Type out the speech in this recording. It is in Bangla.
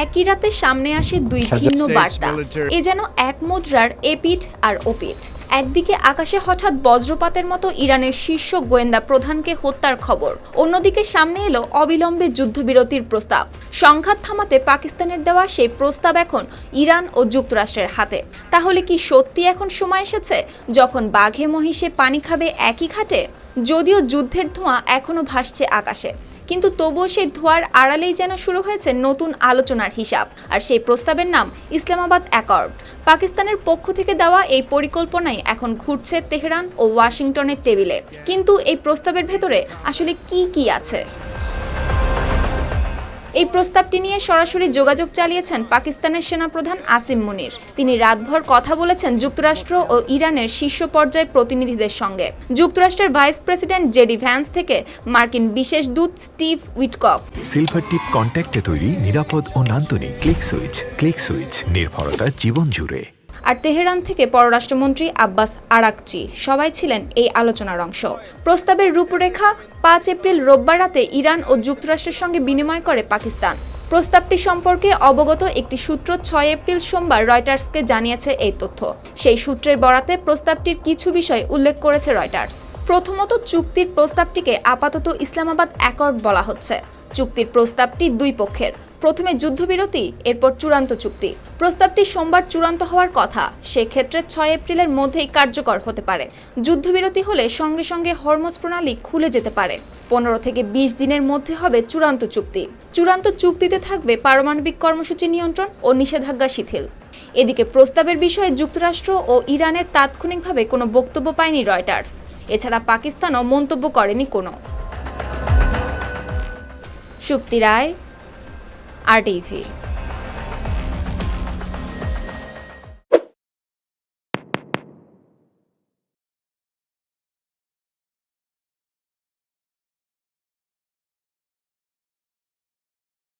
একই রাতে সামনে আসে দুই ভিন্ন বার্তা। এ যেন এক মুদ্রার এপিঠ আর ওপিঠ। একদিকে আকাশে হঠাৎ বজ্রপাতের মতো ইরানের শীর্ষ গোয়েন্দা প্রধানকে হত্যার খবর, অন্যদিকে সামনে এলো অবিলম্বে যুদ্ধবিরতির প্রস্তাব। সংঘাত থামাতে পাকিস্তানের দেওয়া সেই প্রস্তাব এখন ইরান ও যুক্তরাষ্ট্রের হাতে। তাহলে কি সত্যি এখন সময় এসেছে যখন বাঘে মহিষে পানি খাবে একই ঘাটে? যদিও যুদ্ধের ধোঁয়া এখনো ভাসছে আকাশে, কিন্তু তবুও সেই ধোঁয়ার আড়ালেই যেন শুরু হয়েছে নতুন আলোচনার হিসাব। আর সেই প্রস্তাবের নাম ইসলামাবাদ অ্যাকর্ড। পাকিস্তানের পক্ষ থেকে দেওয়া এই পরিকল্পনাই এখন ঘুরছে তেহরান ও ওয়াশিংটনের টেবিলে। কিন্তু এই প্রস্তাবের ভেতরে আসলে কি আছে? এই প্রস্তাবটি নিয়ে সরাসরি যোগাযোগ চালিয়েছেন পাকিস্তানের সেনাপ্রধান আসিম মুনির। তিনি রাতভর কথা বলেছেন যুক্তরাষ্ট্র ও ইরানের শীর্ষ পর্যায়ের প্রতিনিধিদের সঙ্গে। যুক্তরাষ্ট্রের ভাইস প্রেসিডেন্ট জেডি ভ্যান্স থেকে মার্কিন বিশেষ দূত স্টিভ উইটকফ। সিলভার টিপ কন্ট্যাক্টে তৈরি নিরাপদ ও নান্দনিক ক্লিক সুইচ নির্ভরতা জীবন জুড়ে। আর তেহরান থেকে পররাষ্ট্রমন্ত্রী আব্বাস আরাকচি সবাই ছিলেন এই আলোচনার অংশ। প্রস্তাবের রূপরেখা 5 এপ্রিল রোববার রাতে ইরান ও যুক্তরাষ্ট্রের সঙ্গে বিনিময় করে পাকিস্তান। প্রস্তাবটি সম্পর্কে অবগত একটি সূত্র 6 এপ্রিল সোমবার রয়টার্সকে জানিয়েছে এই তথ্য। সেই সূত্রের বরাতে প্রস্তাবটির কিছু বিষয় উল্লেখ করেছে রয়টার্স। প্রথমত, চুক্তির প্রস্তাবটিকে আপাতত ইসলামাবাদ অ্যাকর্ড বলা হচ্ছে। চুক্তির প্রস্তাবটি দুই পক্ষের, প্রথমে যুদ্ধবিরতি, এরপর চূড়ান্ত চুক্তি। প্রস্তাবটি সোমবার চূড়ান্ত হওয়ার কথা, সেক্ষেত্রে 6 এপ্রিলের মধ্যেই কার্যকর হতে পারে। যুদ্ধবিরতি হলে সঙ্গে সঙ্গে হরমুজ প্রণালী খুলে যেতে পারে। 15 থেকে 20 দিনের মধ্যে হবে চূড়ান্ত চুক্তি। চূড়ান্ত চুক্তিতে থাকবে পারমাণবিক কর্মসূচি নিয়ন্ত্রণ ও নিষেধাজ্ঞা শিথিল। এদিকে প্রস্তাবের বিষয়ে যুক্তরাষ্ট্র ও ইরানের তাৎক্ষণিকভাবে কোনো বক্তব্য পায়নি রয়টার্স। এছাড়া পাকিস্তানও মন্তব্য করেনি কোনো। সুপ্তি রায়, RTV।